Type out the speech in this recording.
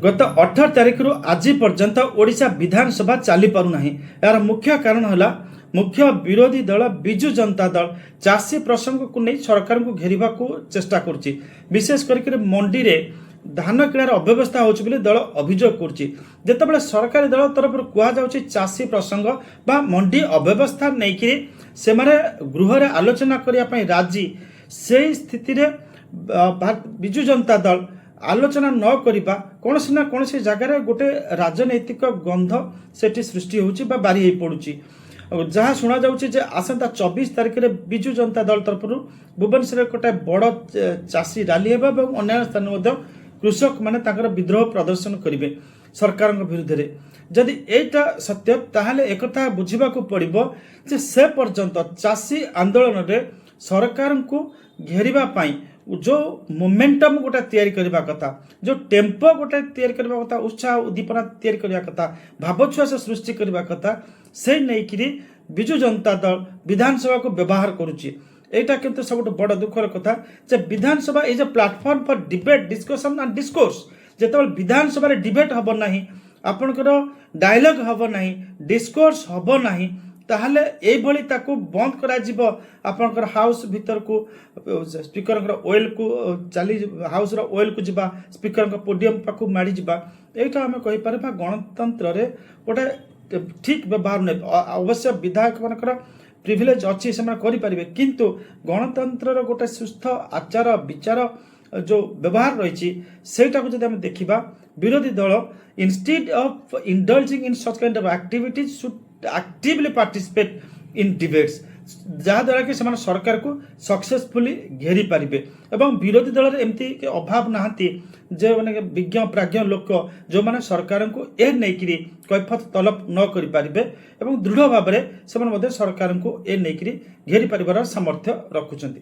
गत 18 तारिख रु आज पर्यंत ओडिशा विधानसभा चली पारना। यार मुख्य कारण है मुख्य विरोधी दल विजु जनता दल चाषी प्रसंग को नहीं सरकार को घेरवा को चेष्टा करुच्ची। विशेष करके मंडी रे धान किणार अव्यवस्था हो दल अभियोग करते सरकारी दल तरफ कहुच्छी चाषी प्रसंग बा मंडी अव्यवस्था नहीं से गृह रे आलोचना करने राजी से स्थिति रे विजु जनता दल आलोचना न करिबा कौन ना कौन जगार गोटे राजनैतिक गंध सेठी सृष्टि होची बा बारी हो पड़ुची। जहाँ शुणा जाउची आसंता 24 तारिख रे विजु जनता दल तरफ भुवनेश्वर गोटे बड़ चाषी रैली हेबा और अन्य स्थान कृषक माने ताकर विद्रोह प्रदर्शन करेंगे सरकार विरुद्ध रे। जदि एटा सत्य ताहले एकथा बुझिबा को पड़िबो जे से पर्यंत चाषी आंदोलन रे सरकार को घेरिबा पाई जो मोमेंटम गोटे तैयारी करबा कथा, जो टेम्पो गोटे तैयारी करबा कथा, उत्साह उद्दीपना तैयारी करबा कथा, भावोच्छ्वास सृष्टि करबा कथा से नहीं कि विजु जनता दल विधानसभा को व्यवहार करुच्ची। एटा किंतु सब बड़ दुखर कथा जे Vidhan Sabha is a platform for debate discussion and discourse. जेतबेले विधानसभा रे डिबेट हबो नाही, आपनकर डायलॉग हबो नाही, डिस्कोर्स हबो नाही, ताहले एई भली ताकू बंद करा जिवो। आपनकर हाउस भीतर को स्पीकर ओएल को चली हाउस रो ओएल को जिबा, स्पीकर पोडियम पाकू माड़ी जिबा, एटा हमें कहि परबा गणतंत्र रे गोटे ठीक व्यवहार नै। अवश्य विधायक मानकर प्रिविलेज अच्छी से करें किंतु गणतंत्र गोटे सुस्थ आचार विचार जो व्यवहार रही सेटा को जब आम देखा विरोधी दल instead of indulging in such kind of activities should actively participate in debates जहाँद्वारा कि से सरकार को सक्सेसफुली घेरी पारे। एवं विरोधी दल एमती अभाव नहांती जे मैंने विज्ञ प्राज्ञ लोक जो मैंने सरकार को ए नहीं कैफत तलब न करें एवं दृढ़ भाव में से सरकार को ए नहीं घेरी पारिबार सामर्थ्य रखुचंती।